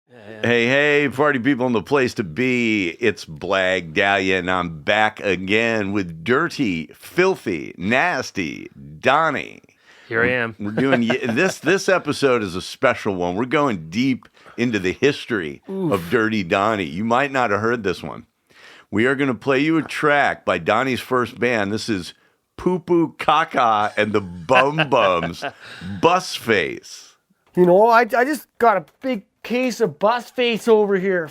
Hey, party people in the place to be. It's Blag Dahlia, and I'm back again with dirty, filthy, nasty Donny. Here I am. We're doing this episode is a special one. We're going deep into the history of Dirty Donny. You might not have heard this one. We are going to play you a track by Donny's first band. This is Poopoo Kaka and the Bum Bums, Bus Face. You know, I just got a big case of bus face over here.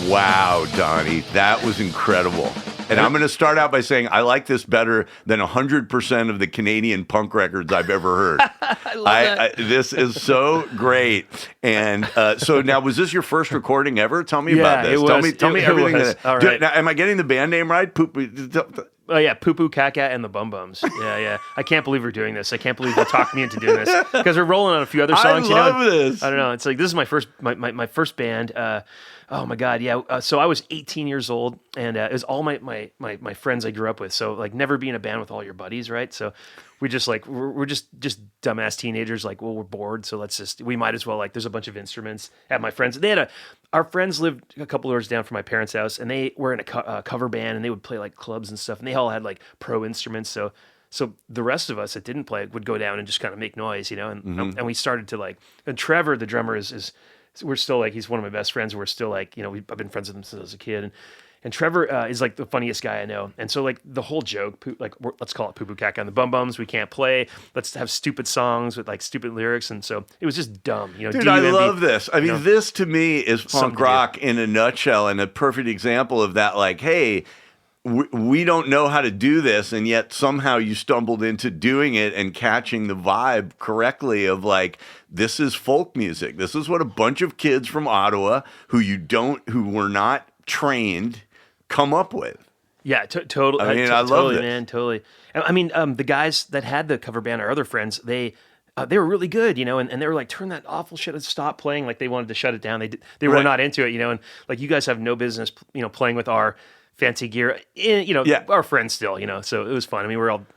Wow, Donny, that was incredible. And I'm going to start out by saying I like this better than 100% of the Canadian punk records I've ever heard. I love that. This is so great. And so now, was this your first recording ever? Tell me about this. It was. Tell me everything. All right. Now, am I getting the band name right? Oh yeah, Poopoo Kaka and the Bum Bums. Yeah. I can't believe we're doing this. I can't believe they talked me into doing this because we're rolling on a few other songs. I love this. I don't know. It's like this is my first band. Oh my God, yeah. So I was 18 years old, and it was all my friends I grew up with. So like never be in a band with all your buddies, right? So we just like we're just dumbass teenagers. Like, well, we're bored, so we might as well like. There's a bunch of instruments at my friends. Our friends lived a couple doors down from my parents' house, and they were in a cover band, and they would play like clubs and stuff, and they all had like pro instruments. So the rest of us that didn't play would go down and just kind of make noise, you know. And we started to like. And Trevor, the drummer, is we're still like, he's one of my best friends. We're still like, you know, I've been friends with him since I was a kid. And Trevor is like the funniest guy I know. And so like the whole joke, let's call it Poopoo Kaka and the Bum Bums. We can't play. Let's have stupid songs with like stupid lyrics. And so it was just dumb. You know, dude, I love this. I mean, this to me is punk rock in a nutshell and a perfect example of that. Like, hey, we don't know how to do this, and yet somehow you stumbled into doing it and catching the vibe correctly of like, this is folk music. This is what a bunch of kids from Ottawa who were not trained come up with. Yeah, totally. I mean, I love it, man. Totally. I mean, the guys that had the cover band, our other friends, they were really good, you know, and they were like, turn that awful shit and stop playing. Like they wanted to shut it down. They were not into it, you know, and like you guys have no business, you know, playing with our fancy gear, you know, our friends still, you know, so it was fun. I mean, we were all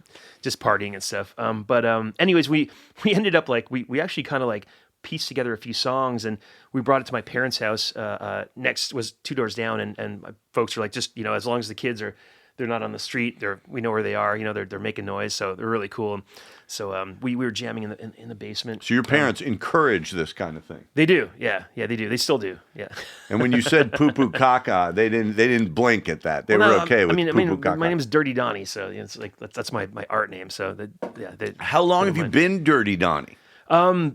just partying and stuff. But anyways, we ended up like, we actually kind of like pieced together a few songs, and we brought it to my parents' house. Next was 2 doors down, and my folks were like, just, you know, as long as the kids they're not on the street, we know where they are, you know, they're making noise, so they're really cool. So we were jamming in the basement. So your parents encourage this kind of thing? They do, yeah, they do. They still do, yeah. And when you said Poopoo Kaka, they didn't blink at that. They were okay with Poopoo Kaka. My name is Dirty Donny, so it's like that's my art name. So how long have you been Dirty Donny? Well,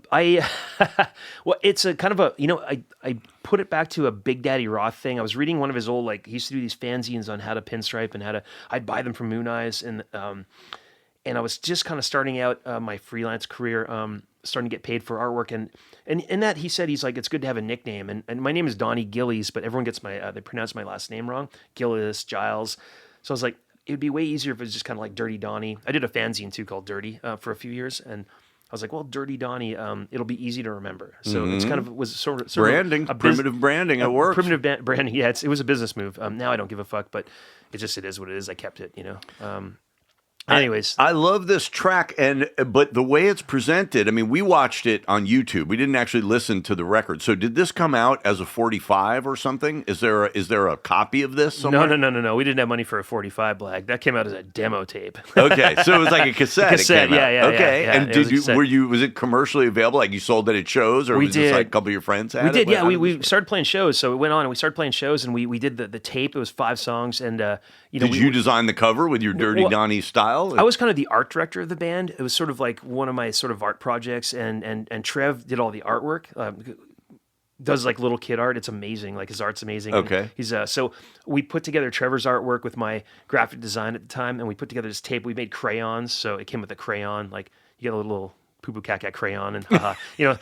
it's a kind of a, you know, I put it back to a Big Daddy Roth thing. I was reading one of his old, like, he used to do these fanzines on how to pinstripe and I'd buy them from Moon Eyes, and I was just kind of starting out my freelance career, starting to get paid for artwork, and in that he said, he's like, it's good to have a nickname, and my name is Donny Gillies, but everyone gets they pronounce my last name wrong, Gillis, Giles, so I was like, it would be way easier if it was just kind of like Dirty Donny. I did a fanzine too called Dirty for a few years, and I was like, well, Dirty Donny, it'll be easy to remember. So it's kind of was sort of branding, primitive branding. It works. Primitive branding. Yeah, it was a business move. Now I don't give a fuck, but it is what it is. I kept it, you know. Anyways, I love this track, but the way it's presented, I mean, we watched it on YouTube. We didn't actually listen to the record. So did this come out as a 45 or something? Is there a copy of this somewhere? No. We didn't have money for a 45 Blag. That came out as a demo tape. Okay, so it was like a cassette. Cassette, yeah. Okay, Yeah, and was it commercially available? Like you sold it at shows, or was this like a couple of your friends had it? We did, yeah. We started playing shows, so we went on and we started playing shows, and we did the tape. It was 5 songs, and did you design the cover with your Dirty Donny style? I was kind of the art director of the band. It was sort of like one of my sort of art projects, and Trev did all the artwork. Does like little kid art. It's amazing. Like his art's amazing. Okay. And he's so we put together Trevor's artwork with my graphic design at the time, and we put together this tape. We made crayons, so it came with a crayon. Like you get a little Poopoo Kaka crayon and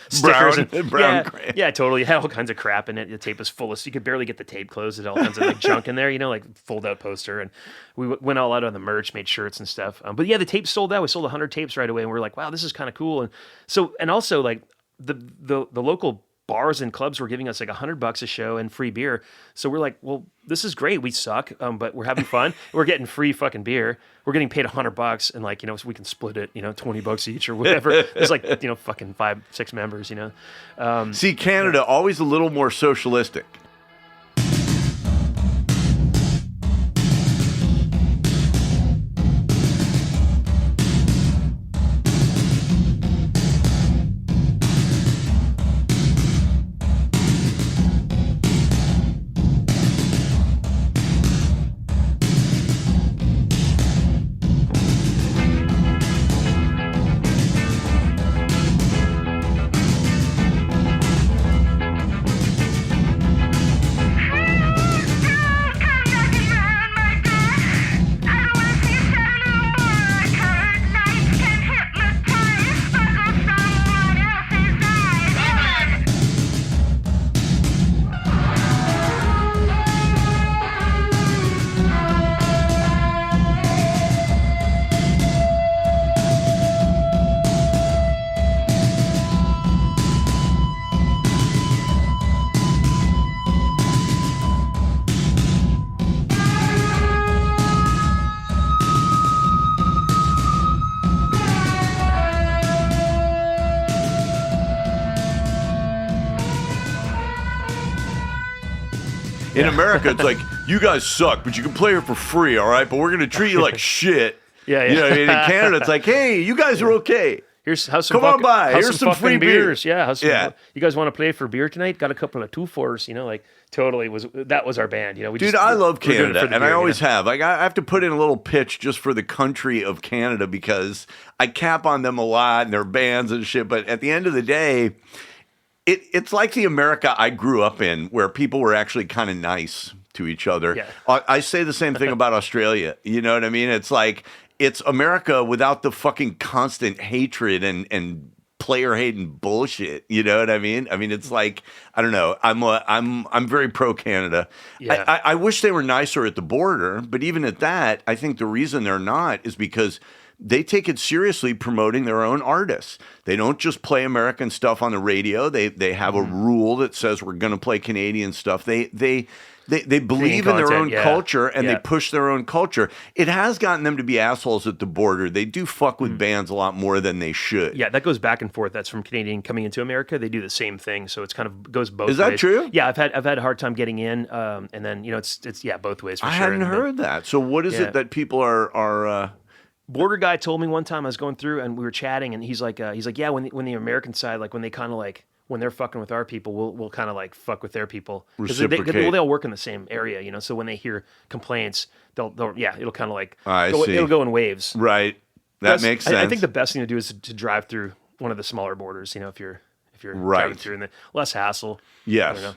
stickers brown crayon. Yeah, totally. It had all kinds of crap in it. The tape was full of, so you could barely get the tape closed. It had all kinds of like junk in there, like fold out poster. And we went all out on the merch, made shirts and stuff. But yeah, the tape sold out. We sold 100 tapes right away, and we were like, wow, this is kind of cool. And so, and also like the local bars and clubs were giving us like $100 a show and free beer. So we're like, well, this is great. We suck, but we're having fun. We're getting free fucking beer. We're getting paid $100, and like, so we can split it, $20 each or whatever. There's like, fucking 5-6 members, See, Canada, always a little more socialistic. In America, it's like, you guys suck, but you can play here for free, all right? But we're going to treat you like shit. Yeah. In Canada, it's like, hey, you guys are okay. Here's some Here's some free beers. Beer. Yeah. You guys want to play for beer tonight? Got a couple of 2-4s, like totally that was our band. I love Canada, and I always have. Like, I have to put in a little pitch just for the country of Canada because I cap on them a lot and their bands and shit. But at the end of the day, it's like the America I grew up in, where people were actually kind of nice to each other. Yeah. I say the same thing about Australia. You know what I mean? It's like, it's America without the fucking constant hatred and player hating bullshit. You know what I mean? I mean, it's like, I don't know. I'm very pro Canada. Yeah. I wish they were nicer at the border, but even at that, I think the reason they're not is because they take it seriously promoting their own artists. They don't just play American stuff on the radio. They have a rule that says we're going to play Canadian stuff. They believe in their own culture, and they push their own culture. It has gotten them to be assholes at the border. They do fuck with bands a lot more than they should. Yeah, that goes back and forth. That's from Canadian coming into America. They do the same thing, so it's kind of goes both ways. Is that true? Yeah, I've had a hard time getting in, and then it's both ways for sure. I hadn't heard that. So what is it that people are Border guy told me one time I was going through and we were chatting, and he's like, yeah, when the American side, like when they kind of like, when they're fucking with our people, we'll kind of like fuck with their people. Reciprocate. They all work in the same area, so when they hear complaints, it'll kind of like, see. It'll go in waves. Right. That makes sense. I think the best thing to do is to drive through one of the smaller borders, if you're right. driving through, and less hassle. Yes. I don't know.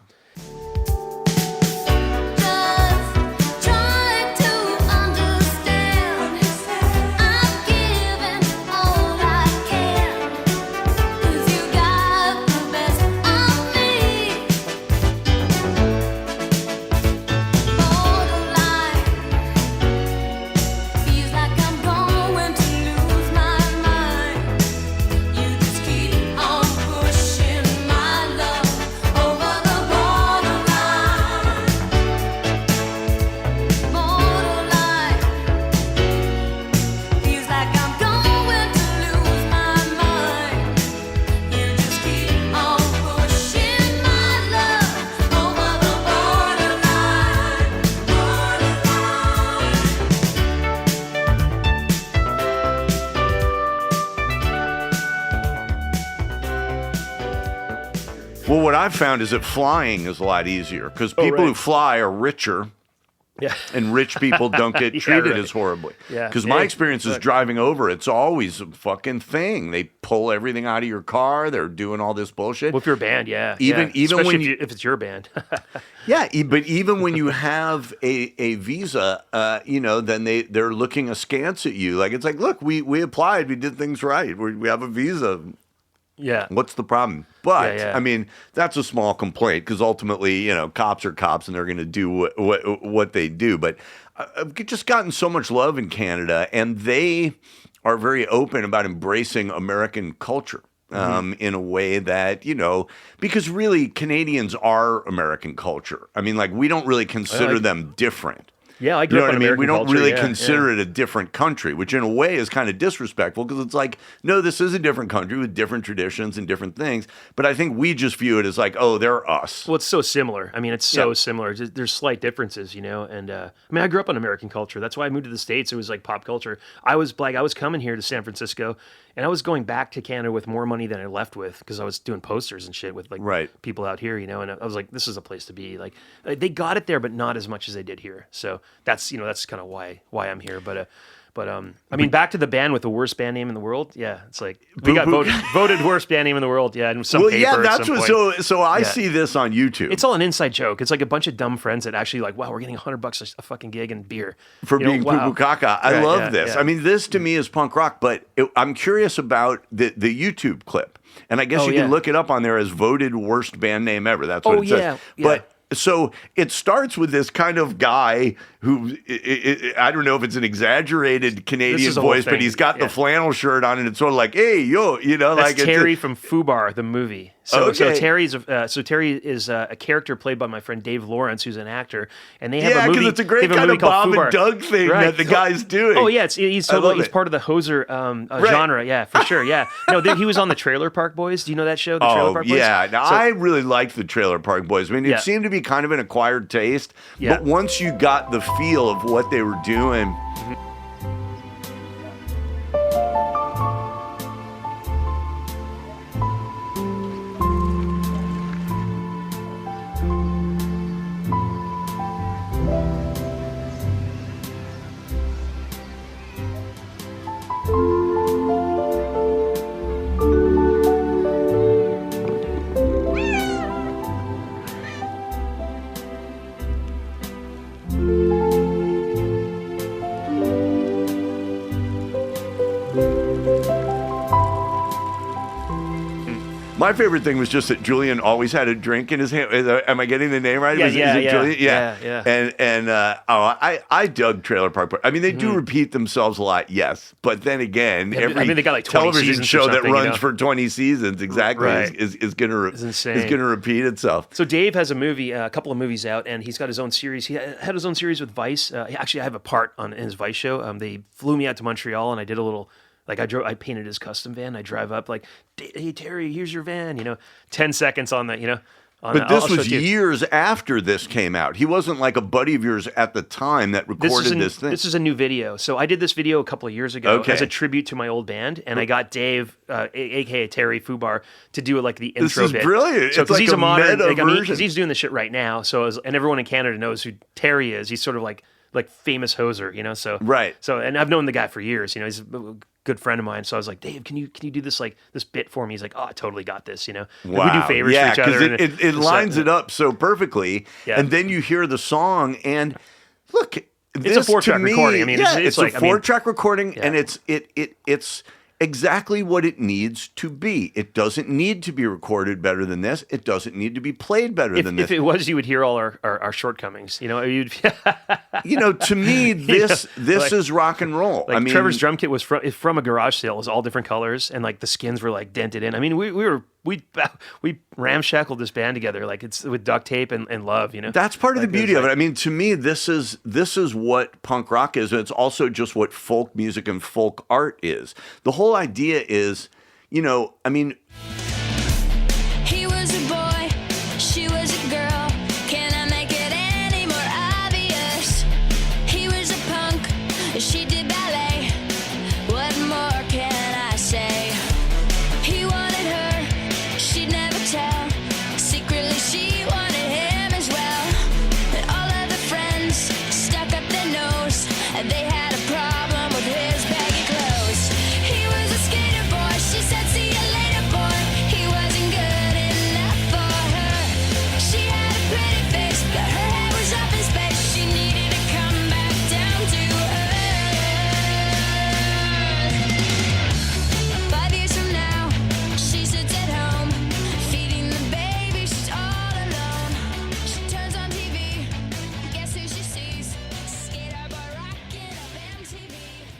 Well, what I've found is that flying is a lot easier because people who fly are richer. Yeah. And rich people don't get treated as horribly. Yeah. Because my experience is driving over, it's always a fucking thing. They pull everything out of your car. They're doing all this bullshit. Well, if you're a band, yeah. Even Especially when if it's your band. Yeah, but even when you have a visa, then they're looking askance at you. Like, it's like, look, we applied. We did things right. We have a visa. Yeah. What's the problem? But, Yeah. I mean, that's a small complaint because ultimately, cops are cops and they're going to do what they do. But I've just gotten so much love in Canada, and they are very open about embracing American culture in a way that, because really Canadians are American culture. I mean, like, we don't really consider them different. Yeah, I grew up in American We don't culture, really yeah, consider it a different country, which in a way is kind of disrespectful because it's like, no, this is a different country with different traditions and different things. But I think we just view it as like, oh, they're us. Well, it's so similar. I mean, it's so similar. There's slight differences, And I grew up on American culture. That's why I moved to the States. It was like pop culture. I was coming here to San Francisco, and I was going back to Canada with more money than I left with because I was doing posters and shit with people out here, And I was like, this is a place to be. Like, they got it there, but not as much as they did here. So that's kind of why I'm here. But I mean, back to the band with the worst band name in the world. Yeah, it's like we got voted worst band name in the world. Yeah, and some paper. Yeah, that's what. So I see this on YouTube. It's all an inside joke. It's like a bunch of dumb friends that actually like, wow, we're getting $100 a fucking gig and beer for being Poopoo Kaka. I love this. Yeah. I mean, this to me is punk rock. But I'm curious about the YouTube clip, and I guess you can look it up on there as voted worst band name ever. That's what it says. But. So it starts with this kind of guy who, I don't know if it's an exaggerated Canadian voice, but he's got the flannel shirt on, and it's sort of like, hey, yo, That's like Terry from Fubar, the movie. So Terry is a character played by my friend Dave Lawrence, who's an actor, and they have a movie. Yeah, because it's a great kind of Bob and Doug thing that the guy's doing. Oh yeah, he's part of the hoser genre. Yeah, for sure. Yeah, no, he was on the Trailer Park Boys. Do you know that show? The Trailer Park Boys? Yeah. Now I really liked the Trailer Park Boys. I mean, it seemed to be kind of an acquired taste, but once you got the feel of what they were doing. My favorite thing was just that Julian always had a drink in his hand. Am I getting the name right? Julian? Yeah. And I dug Trailer Park Boys. I mean, they do repeat themselves a lot, yes. But then again, every they got like 20 television show that runs for 20 seasons is going to repeat itself. So Dave has a couple of movies out, and he's got his own series. He had his own series with Vice. Actually, I have a part in his Vice show. They flew me out to Montreal, and I did a little. Like I painted his custom van. I drive up like, hey Terry, here's your van. 10 seconds on that. But this was years after this came out. He wasn't like a buddy of yours at the time that recorded this thing. This is a new video. So I did this video a couple of years ago as a tribute to my old band, and I got Dave, aka Terry Fubar, to do like the intro bit. This is brilliant. So it's like he's a modern version. Because he's doing this shit right now. So and everyone in Canada knows who Terry is. He's sort of like famous hoser, So right. So and I've known the guy for years. He's a good friend of mine. So I was like, Dave, can you do this this bit for me? He's like, oh, I totally got this. Wow. We do favors for each other. It lines it up so perfectly. Yeah. And then you hear the song, and look, it's a 4-track recording. I mean, it's a 4-track recording, and it's exactly what it needs to be. It doesn't need to be recorded better than this. It doesn't need to be played better than this. If it was, you would hear all our shortcomings. You'd to me, this is rock and roll. Like Trevor's drum kit was from a garage sale. It was all different colors, and like the skins were like dented in. I mean, we ramshackled this band together, like it's with duct tape and love. That's part of the beauty of it. I mean, to me, this is what punk rock is, and it's also just what folk music and folk art is. The whole idea is, I mean. He was a boy, she was a girl. Can I make it any more obvious? He was a punk, she did ballet. What more can I say? He wanted her, she'd never tell.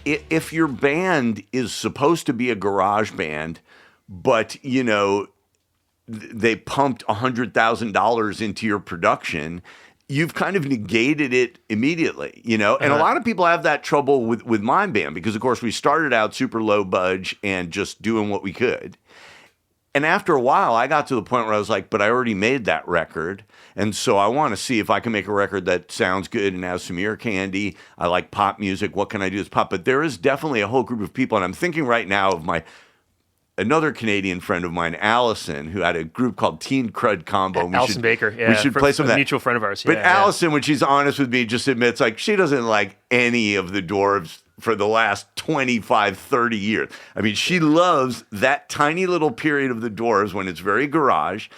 if your band is supposed to be a garage band, but they pumped $100,000 into your production, you've kind of negated it immediately, And a lot of people have that trouble with my band because, of course, we started out super low budge and just doing what we could. And after a while, I got to the point where I was like, but I already made that record. And so I want to see if I can make a record that sounds good and has some ear candy. I like pop music. What can I do as pop? But there is definitely a whole group of people. And I'm thinking right now of another Canadian friend of mine, Allison, who had a group called Teen Crud Combo. Allison Baker. Yeah, we should play some of that. A mutual friend of ours. But Allison, when she's honest with me, just admits like she doesn't like any of the Dwarves for the last 25, 30 years. I mean, she loves that tiny little period of the Dwarves when it's very garage.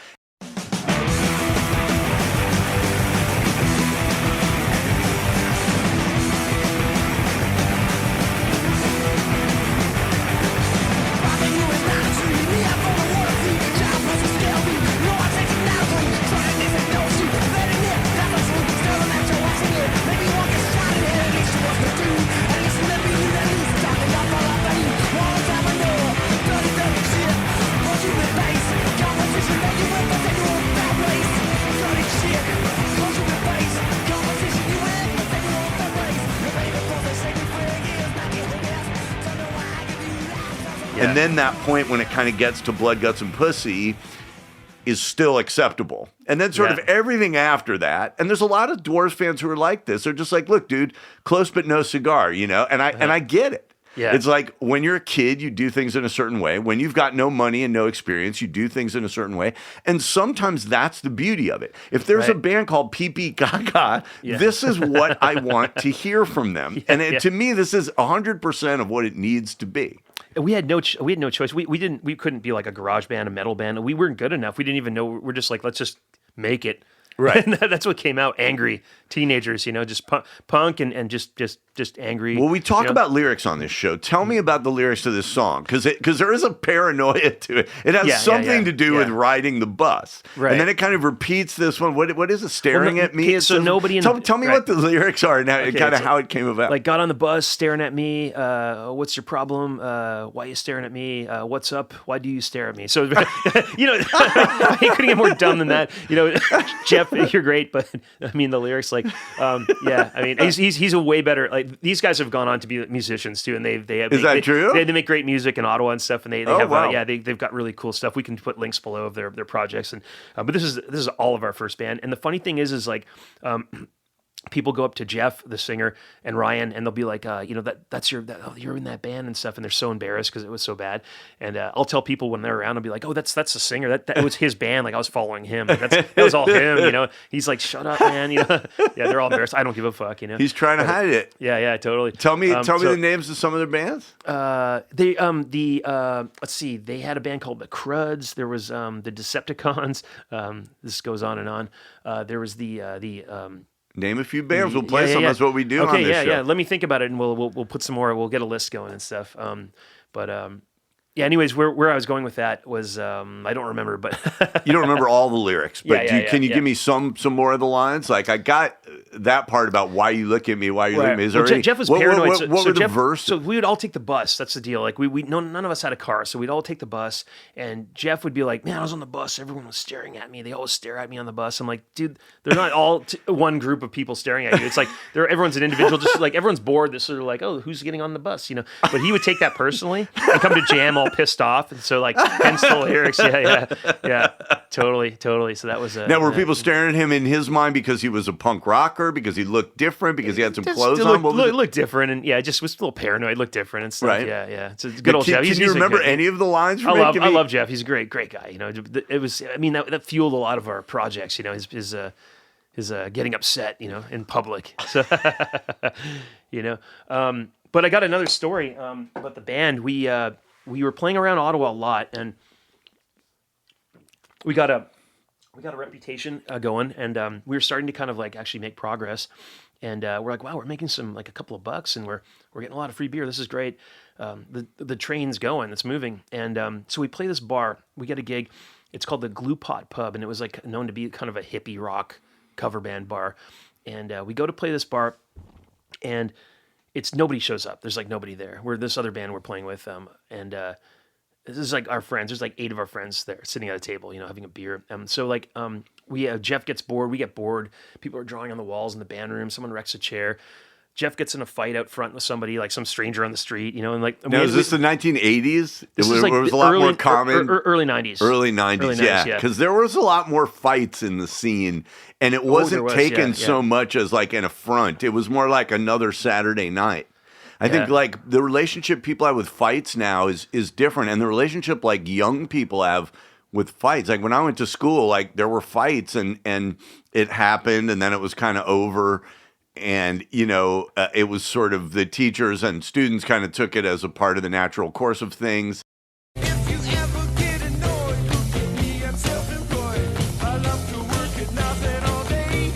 And then that point when it kind of gets to Blood, Guts, and Pussy is still acceptable. And then sort of everything after that, and there's a lot of Dwarves fans who are like this. They're just like, look, dude, close but no cigar, And I get it. Yeah. It's like when you're a kid, you do things in a certain way. When you've got no money and no experience, you do things in a certain way. And sometimes that's the beauty of it. If there's a band called Poopoo Kaka, this is what I want to hear from them. To me, this is 100% of what it needs to be. We had no choice. We couldn't be like a garage band, a metal band. We weren't good enough. We didn't even know. We're just like, let's just make it. Right. And that's what came out. Angry teenagers, just punk and just angry. Well, we talk about lyrics on this show. Tell me about the lyrics to this song, because there is a paranoia to it. It has something to do with riding the bus, right? And then it kind of repeats this one. What is it? Staring at me. So nobody. Tell me what the lyrics are and kind of how it came about. Like, got on the bus, staring at me. What's your problem? Why are you staring at me? What's up? Why do you stare at me? So I couldn't get more dumb than that. Jeff, you're great, but I mean the lyrics, like, I mean he's a way better. Like, these guys have gone on to be musicians too, and they have. Is that true? They make great music in Ottawa and stuff, and they have they've got really cool stuff. We can put links below of their projects, and but this is all of our first band. And the funny thing is like. People go up to Jeff, the singer, and Ryan, and they'll be like, you're in that band and stuff, and they're so embarrassed because it was so bad. And I'll tell people when they're around, I'll be like, oh, that's the singer. That was his band. Like, I was following him. Like, that was all him. He's like, shut up, man. Yeah, they're all embarrassed. I don't give a fuck. He's trying to hide it. Yeah, totally. Tell me the names of some of their bands. Let's see. They had a band called the Cruds. There was the Decepticons. This goes on and on. There was the Name a few bands. We'll play some. That's what we do on this show. Yeah. Let me think about it, and we'll put some more. We'll get a list going and stuff. Anyways, where I was going with that was I don't remember, but you don't remember all the lyrics. But can you give me some more of the lines? Like, I got that part about why you look at me, why you look at me. Is there Jeff was paranoid. What were the verses? So we would all take the bus. That's the deal. Like none of us had a car, so we'd all take the bus. And Jeff would be like, "Man, I was on the bus. Everyone was staring at me. They always stare at me on the bus." I'm like, "Dude, they're not all one group of people staring at you. It's like everyone's an individual. Just like everyone's bored. They're sort of like, oh, who's getting on the bus? But he would take that personally and come to jam all pissed off. And so hence the lyrics. Yeah, totally. So that was now were people staring at him in his mind because he was a punk rocker, because he looked different, because he had some clothes on? Looked different, and just was a little paranoid. Looked different and stuff. Right. Yeah. It's a good old Jeff. Can you remember any of the lines? I love Jeff. He's a great guy. It was. I mean, that fueled a lot of our projects. His getting upset, in public. So, but I got another story about the band. We were playing around Ottawa a lot, and we got a reputation going, and we were starting to kind of actually make progress. And we're like, wow, we're making some a couple of bucks, and we're getting a lot of free beer. This is great. The train's going, it's moving, and so we play this bar. We get a gig. It's called the Glue Pot Pub, and it was known to be kind of a hippie rock cover band bar. And we go to play this bar, and it's nobody shows up. There's like nobody there. We're this other band we're playing with, and this is like our friends. There's like 8 of our friends there sitting at a table, having a beer. So like Jeff gets bored. We get bored. People are drawing on the walls in the band room. Someone wrecks a chair. Jeff gets in a fight out front with somebody, like some stranger on the street, and like. Now, is this the 1980s? This is like it was a lot more common. Early 90s. Early 90s, yeah. Because there was a lot more fights in the scene, and it wasn't taken so much as like an affront. It was more like another Saturday night. I think like the relationship people have with fights now is different, and the relationship like young people have with fights. Like when I went to school, like there were fights, and it happened, and then it was kind of over. And, it was sort of the teachers and students kind of took it as a part of the natural course of things. If you ever get annoyed, look at me, I'm self-employed. I love to work at nothing all day.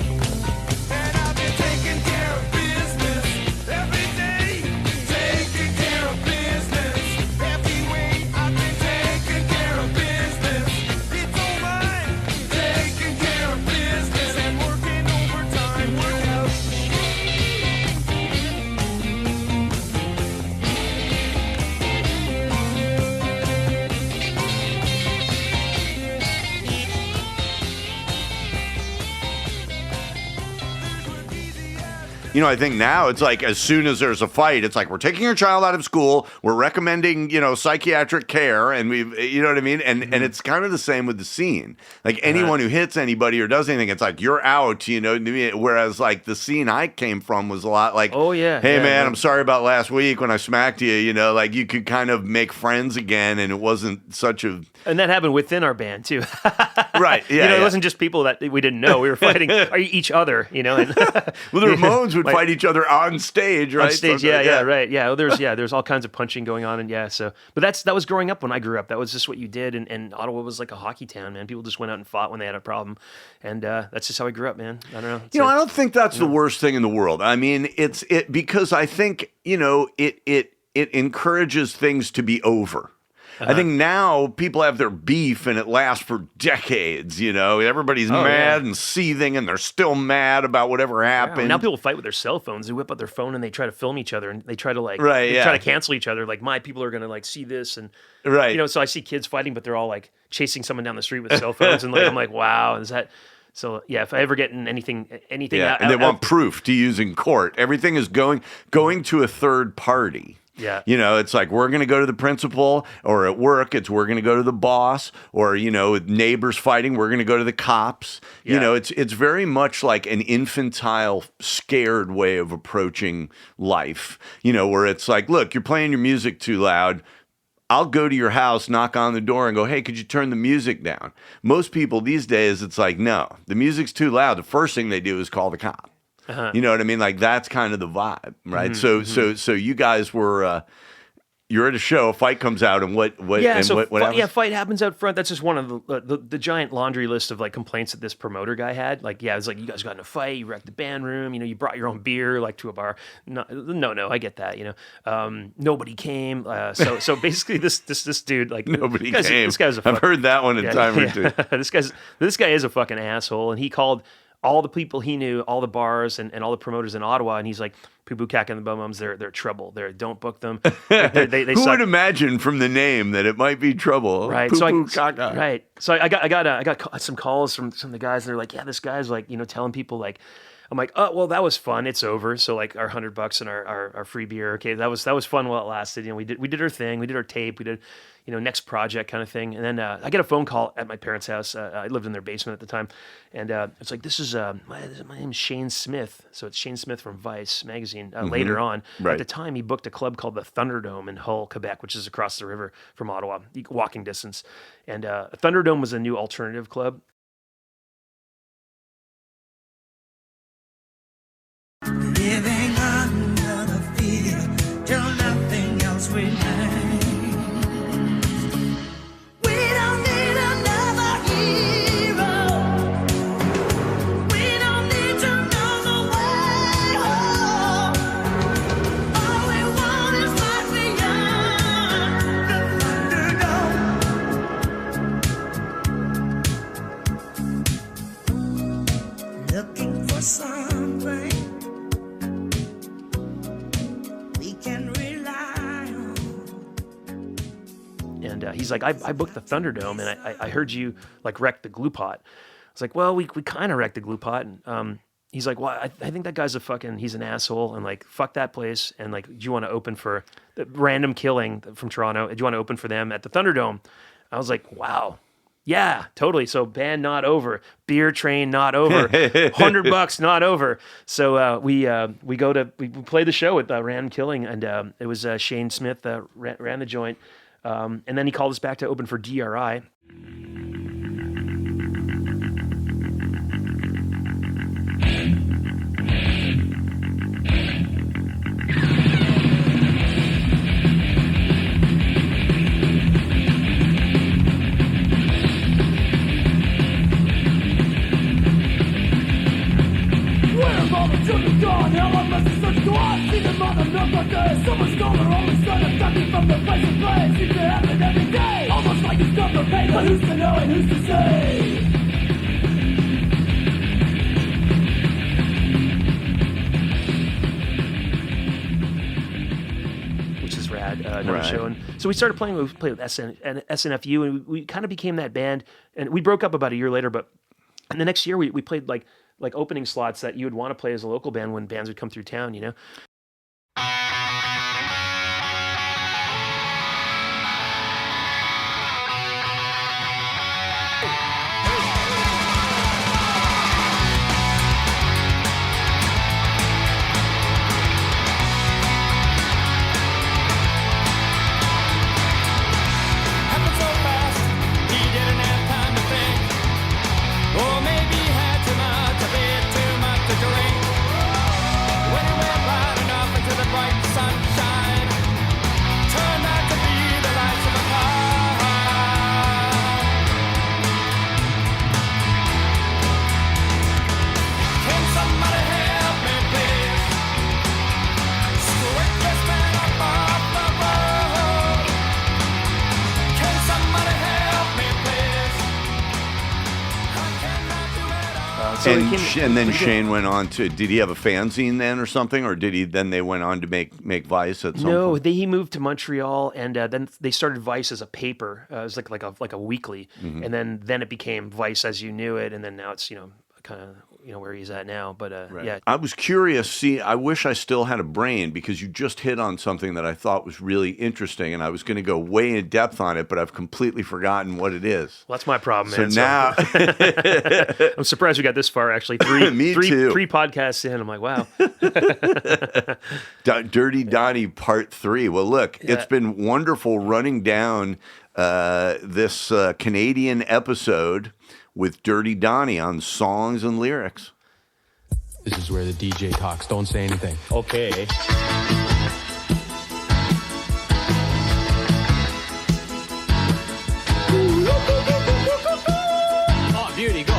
And I've been taking care of business every day. Taking care of business every way. I've been taking care of business. It's all mine. Taking care of business and working overtime. Work out. I think now it's like as soon as there's a fight, it's like we're taking your child out of school, we're recommending, psychiatric care, and you know what I mean? And it's kind of the same with the scene. Like anyone who hits anybody or does anything, it's like you're out, whereas like the scene I came from was a lot like, oh yeah, hey man, I'm sorry about last week when I smacked you, like you could kind of make friends again, and it wasn't such a... And that happened within our band too. Right, yeah. It wasn't just people that we didn't know. We were fighting each other, And well, the Ramones would fight each other on stage, right? On stage, right. Yeah, there's all kinds of punching going on, and but that was growing up when I grew up. That was just what you did, and Ottawa was like a hockey town, man. People just went out and fought when they had a problem, and that's just how I grew up, man. I don't know. I don't think that's the worst thing in the world. I mean, it's because I think it encourages things to be over. I think now people have their beef and it lasts for decades, Everybody's mad and seething, and they're still mad about whatever happened. Now people fight with their cell phones. They whip out their phone and they try to film each other, and they try to try to cancel each other. Like, my people are going to like see this, and so I see kids fighting, but they're all like chasing someone down the street with cell phones, and like I'm like, wow, is that... So yeah, if I ever get in anything, and they want proof to use in court. Everything is going to a third party. Yeah. It's like we're going to go to the principal, or at work, we're going to go to the boss, or, with neighbors fighting, we're going to go to the cops. Yeah. It's very much like an infantile, scared way of approaching life, where it's like, look, you're playing your music too loud. I'll go to your house, knock on the door, and go, hey, could you turn the music down? Most people these days, it's like, no, the music's too loud. The first thing they do is call the cop. You know what I mean? Like, that's kind of the vibe, right? Mm-hmm. So you guys were, you're at a show, a fight comes out, and what happens? Fight happens out front. That's just one of the giant laundry list of like complaints that this promoter guy had. Like, it's like, you guys got in a fight, you wrecked the band room, you brought your own beer like to a bar. No, I get that, nobody came. So basically this dude, like, nobody came. This guy's I've heard that one a time or two. This guy is a fucking asshole, and he called all the people he knew, all the bars and all the promoters in Ottawa, and he's like, Poopoo Kaka and the Bum Bums, they're trouble. Don't book them. They Who suck. would imagine from the name that it might be trouble? Right. Poopoo Kaka. Right. So I got some calls from the guys, and they're like, yeah, this guy's like, telling people like, I'm like, oh, well, that was fun. It's over. So like our $100 and our free beer. Okay, that was fun while it lasted. We did our thing. We did our tape. We did next project kind of thing. And then I get a phone call at my parents' house. I lived in their basement at the time, and it's like, this is my name is Shane Smith. So it's Shane Smith from Vice magazine. Later on, right. At the time, he booked a club called the Thunderdome in Hull, Quebec, which is across the river from Ottawa, walking distance. And Thunderdome was a new alternative club. Living under the fear till nothing else remains. We don't need another hero. We don't need to know the way home. All we want is life beyond the Thunderdome. And he's like, I booked the Thunderdome, and I heard you like wreck the glue pot. I was like, well, we kind of wrecked the glue pot. And he's like, well, I think that guy's he's an asshole, and like, fuck that place. And like, do you want to open for the Random Killing from Toronto? Do you want to open for them at the Thunderdome? I was like, wow. Yeah, totally. So band not over, beer train not over, $100 not over. So we play the show with Random Killing, and it was Shane Smith ran the joint, and then he called us back to open for DRI. Someone's gonna always try to stop me from the place of play. Seems to happen every day. Almost like it's come from pain, but who's to know and who's to say? Which is rad, another Right. show. And so we started playing with SNFU, and we kind of became that band. And we broke up about a year later, but and the next year we played like opening slots that you would want to play as a local band when bands would come through town, you know? Happened so fast, he didn't have time to think. Or maybe he had too much, a bit too much to drink. When he went riding off into the bright sunshine, turned out to be the lights of a car. Can somebody help me, please? Squirt this man up off the road. Can somebody help me, please? I cannot do it all. So And, it came- and then we did- Shane went on to. Did he have a fanzine then or something, or did he? Then they went on to make Vice at some No, point. he moved to Montreal, and then they started Vice as a paper. It was like a weekly, Mm-hmm. and then it became Vice as you knew it, and then now it's kind of where he's at now. But yeah, I was curious. See, I wish I still had a brain because you just hit on something that I thought was really interesting, and I was going to go way in depth on it, but I've completely forgotten what it is. well, that's my problem, So man. now, I'm surprised we got this far. Actually, three Me too. three podcasts in. I'm like, wow. Dirty Donny Part 3. Well, look, it's been wonderful running down this Canadian episode with Dirty Donny on songs and lyrics. This is where the DJ talks. Don't say anything. Okay. Oh, beauty, go.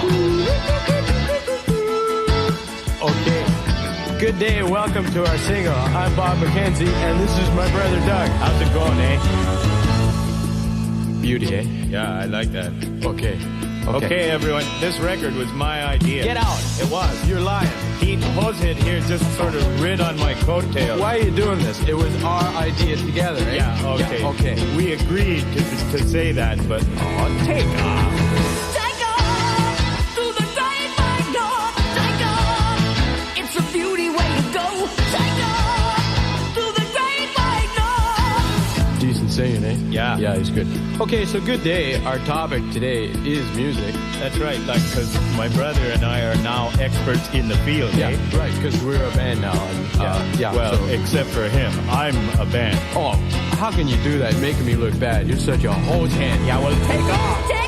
Okay. Good day. Welcome to our single. I'm Bob McKenzie, and this is my brother Doug. How's it going, eh? Beauty, eh? Yeah, I like that. Okay. Okay, everyone, this record was my idea. Get out. It was. You're lying. Pete Hosehead here just sort of rid on my coattails. Why are you doing this? It was our idea together, eh? Yeah, okay. Yeah, okay. We agreed to say that, but take off. Take off through the great white north. Take off, it's a beauty way to go. Take off through the great white north. Decent singing, eh? Yeah. Yeah, he's good. Okay, so good day. Our topic today is music. That's right, because my brother and I are now experts in the field, Yeah, eh? right, because we're a band now. And, yeah, Well, so- except for him. I'm a band. Oh, how can you do that making me look bad? You're such a hose hand. Yeah, well, take off. Take